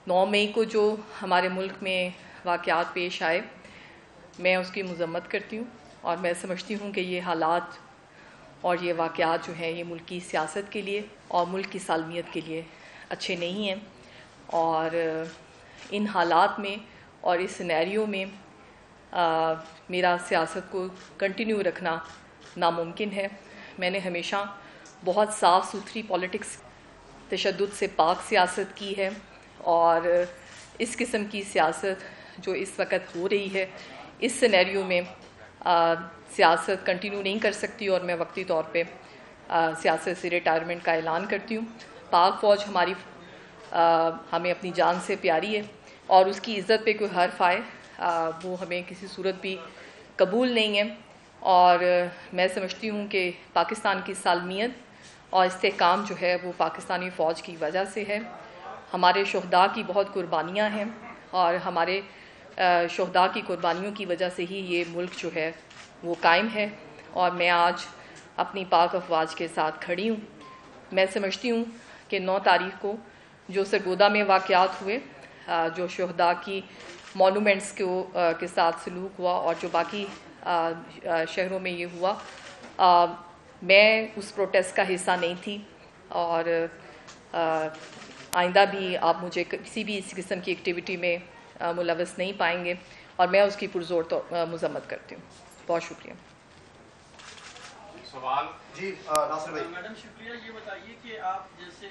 9 مئی کو جو ہمارے ملک میں واقعات پیش آئے، میں اس کی مذمت کرتی ہوں اور میں سمجھتی ہوں کہ یہ حالات اور یہ واقعات جو ہیں یہ ملک کی سیاست کے لیے اور ملک کی سالمیت کے لیے اچھے نہیں ہیں، اور ان حالات میں اور اس سینیریو میں میرا سیاست کو کنٹینیو رکھنا ناممکن ہے۔ میں نے ہمیشہ بہت صاف ستھری پالیٹکس، تشدد سے پاک سیاست کی ہے، اور اس قسم کی سیاست جو اس وقت ہو رہی ہے اس سینیریو میں سیاست کنٹینیو نہیں کر سکتی، اور میں وقتی طور پہ سیاست سے ریٹائرمنٹ کا اعلان کرتی ہوں۔ پاک فوج ہماری ہمیں اپنی جان سے پیاری ہے، اور اس کی عزت پہ کوئی حرف آئے وہ ہمیں کسی صورت بھی قبول نہیں ہے، اور میں سمجھتی ہوں کہ پاکستان کی سالمیت اور استحکام جو ہے وہ پاکستانی فوج کی وجہ سے ہے۔ ہمارے شہداء کی بہت قربانیاں ہیں، اور ہمارے شہداء کی قربانیوں کی وجہ سے ہی یہ ملک جو ہے وہ قائم ہے، اور میں آج اپنی پاک افواج کے ساتھ کھڑی ہوں۔ میں سمجھتی ہوں کہ 9 تاریخ کو جو سرگودا میں واقعات ہوئے، جو شہداء کی مونومنٹس کے ساتھ سلوک ہوا، اور جو باقی شہروں میں یہ ہوا، میں اس پروٹیسٹ کا حصہ نہیں تھی، اور آئندہ بھی آپ مجھے کسی بھی اس قسم کی ایکٹیویٹی میں ملوث نہیں پائیں گے، اور میں اس کی پرزور مذمت کرتی ہوں۔ بہت شکریہ۔ سوال جی ناصر بھائی۔ میڈم شکریہ، یہ بتائیے کہ آپ جیسے